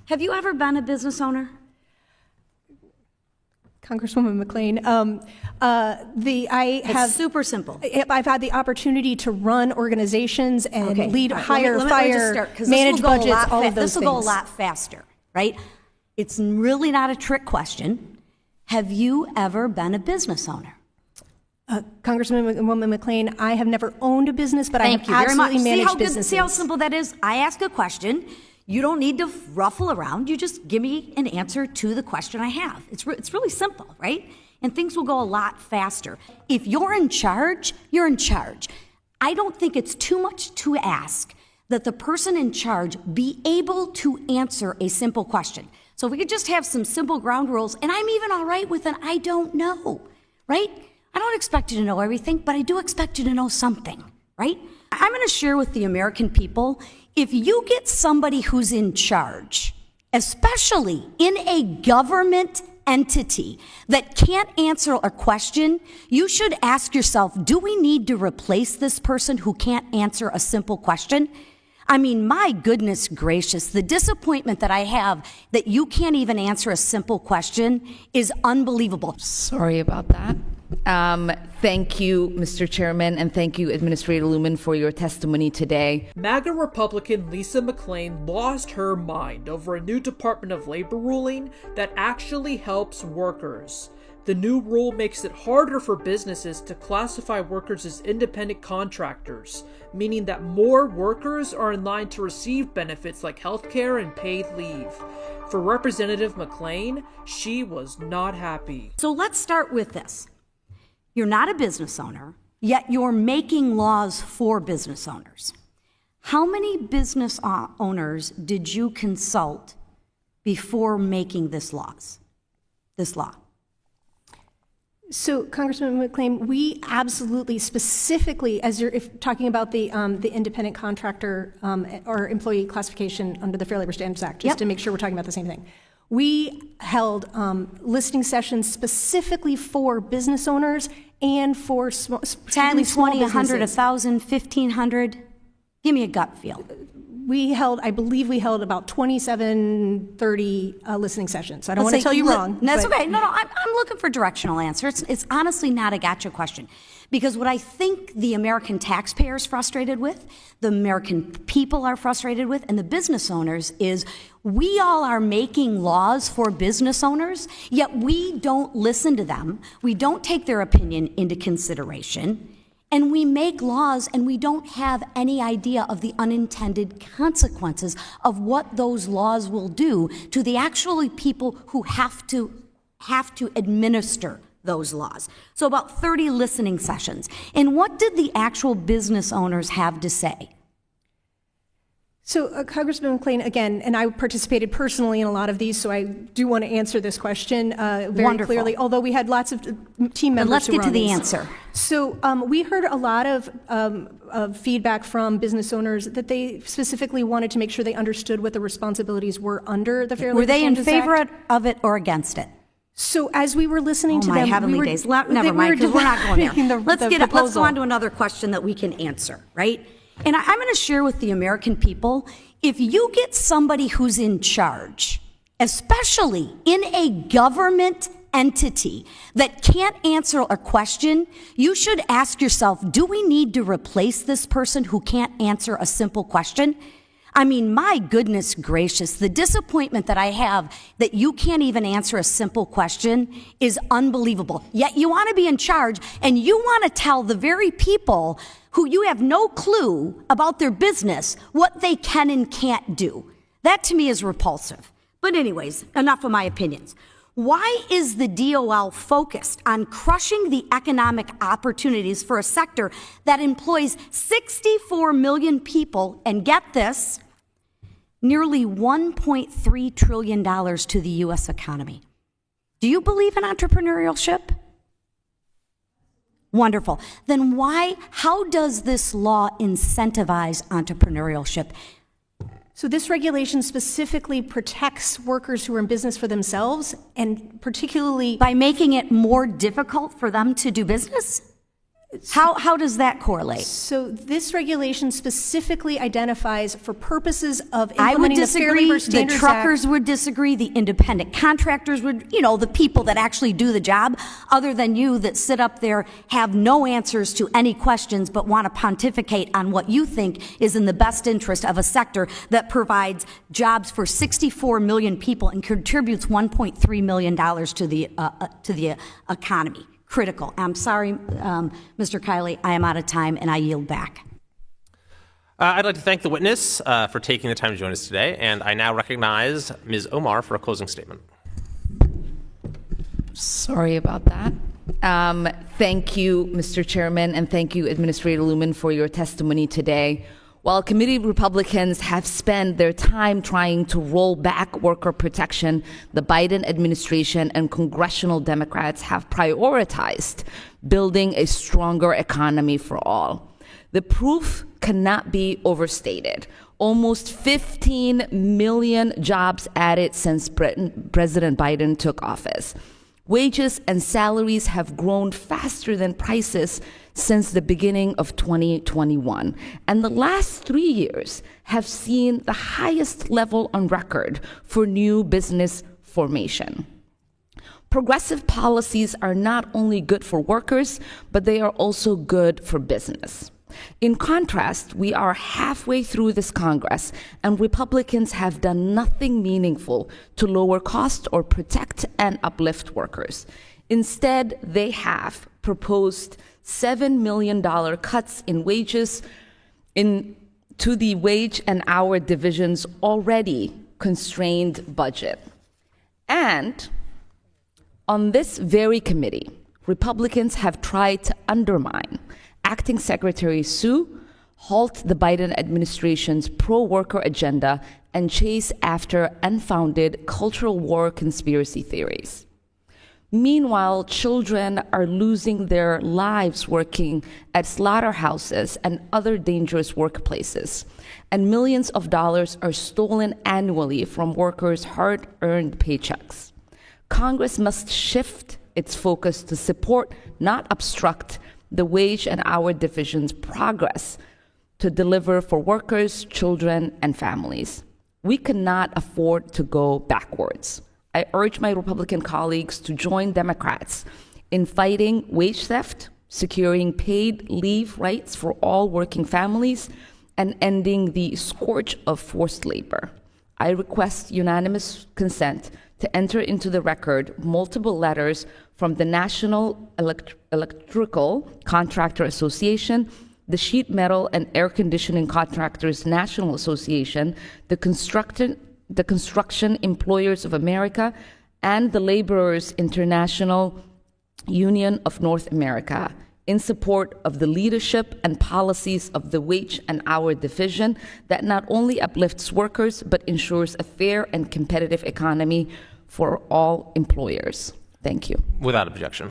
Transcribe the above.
Have you ever been a business owner? Congresswoman McClain, It's super simple. I've had the opportunity to run organizations and lead, hire, Let me fire, just start, manage budgets, all of those This will things. go a lot faster, right? It's really not a trick question. Have you ever been a business owner? Congresswoman McClain, I have never owned a business, but Thank I you have very much. absolutely managed businesses. See how simple that is? I ask a question. You don't need to ruffle around. You just give me an answer to the question I have. It's really simple, right? And things will go a lot faster. If you're in charge, you're in charge. I don't think it's too much to ask that the person in charge be able to answer a simple question. So if we could just have some simple ground rules, and I'm even all right with an I don't know, right? I don't expect you to know everything, but I do expect you to know something, right? I'm going to share with the American people, if you get somebody who's in charge, especially in a government entity that can't answer a question, you should ask yourself, do we need to replace this person who can't answer a simple question? I mean, my goodness gracious, the disappointment that I have that you can't even answer a simple question is unbelievable. Sorry about that. Thank you, Mr. Chairman, and thank you, Administrator Lumen, for your testimony today. MAGA Republican Lisa McClain lost her mind over a new Department of Labor ruling that actually helps workers. The new rule makes it harder for businesses to classify workers as independent contractors, meaning that more workers are in line to receive benefits like healthcare and paid leave. For Representative McClain, she was not happy. So let's start with this. You're not a business owner, yet you're making laws for business owners. How many business owners did you consult before making this law? So, Congressman McClain, we absolutely, specifically, as you're talking about the independent contractor or employee classification under the Fair Labor Standards Act, just to make sure we're talking about the same thing. We held listening sessions specifically for business owners and for 10, 20, 100, 1,000, 1,500. Give me a gut feel. I believe we held about 27, 30 listening sessions. I don't want to tell you wrong. That's okay. No, I'm looking for directional answer. It's honestly not a gotcha question. Because what I think the American taxpayer is frustrated with, the American people are frustrated with, and the business owners is we all are making laws for business owners, yet we don't listen to them. We don't take their opinion into consideration. And we make laws and we don't have any idea of the unintended consequences of what those laws will do to the actually people who have to administer those laws. So about 30 listening sessions. And what did the actual business owners have to say? So, Congressman McClain, again, and I participated personally in a lot of these, so I do want to answer this question very clearly, although we had lots of team members. But let's get to the these. answer. So we heard a lot of feedback from business owners that they specifically wanted to make sure they understood what the responsibilities were under the Fair Labor Standards Act. Were they in favor of it or against it? So as we were listening to them, my heavenly days. Never mind, because we're not going there. Let's go on to another question that we can answer, right? And I'm going to share with the American people, if you get somebody who's in charge, especially in a government entity that can't answer a question, you should ask yourself, do we need to replace this person who can't answer a simple question? I mean, my goodness gracious, the disappointment that I have that you can't even answer a simple question is unbelievable. Yet you want to be in charge and you want to tell the very people who you have no clue about their business what they can and can't do. That to me is repulsive. But anyways, enough of my opinions. Why is the DOL focused on crushing the economic opportunities for a sector that employs 64 million people and, get this, nearly $1.3 trillion to the U.S. economy? Do you believe in entrepreneurship? Wonderful. Then how does this law incentivize entrepreneurship? So this regulation specifically protects workers who are in business for themselves, and particularly by making it more difficult for them to do business? How does that correlate? So this regulation specifically identifies for purposes of I would implementing the Fair disagree, Labor Standards the truckers Act. would disagree, the independent contractors would, the people that actually do the job, other than you that sit up there, have no answers to any questions, but want to pontificate on what you think is in the best interest of a sector that provides jobs for 64 million people and contributes $1.3 million to the economy. Critical. I'm sorry, Mr. Kiley, I am out of time, and I yield back. I'd like to thank the witness for taking the time to join us today, and I now recognize Ms. Omar for a closing statement. Sorry about that. Thank you, Mr. Chairman, and thank you, Administrator Lumen, for your testimony today. While committee Republicans have spent their time trying to roll back worker protection, the Biden administration and congressional Democrats have prioritized building a stronger economy for all. The proof cannot be overstated. Almost 15 million jobs added since President Biden took office. Wages and salaries have grown faster than prices since the beginning of 2021. And the last 3 years have seen the highest level on record for new business formation. Progressive policies are not only good for workers, but they are also good for business. In contrast, we are halfway through this Congress, and Republicans have done nothing meaningful to lower costs or protect and uplift workers. Instead, they have proposed $7 million cuts in wages to the wage and hour division's already constrained budget. And on this very committee, Republicans have tried to undermine Acting Secretary Sue, halt the Biden administration's pro-worker agenda, and chase after unfounded cultural war conspiracy theories. Meanwhile, children are losing their lives working at slaughterhouses and other dangerous workplaces, and millions of dollars are stolen annually from workers' hard-earned paychecks. Congress must shift its focus to support, not obstruct, the wage and hour division's progress to deliver for workers, children, and families. We cannot afford to go backwards. I urge my Republican colleagues to join Democrats in fighting wage theft, securing paid leave rights for all working families, and ending the scourge of forced labor. I request unanimous consent to enter into the record multiple letters from the National Electrical Contractor Association, the Sheet Metal and Air Conditioning Contractors National Association, the Construction Employers of America, and the Laborers International Union of North America in support of the leadership and policies of the wage and hour division that not only uplifts workers but ensures a fair and competitive economy for all employers. Thank you. Without objection.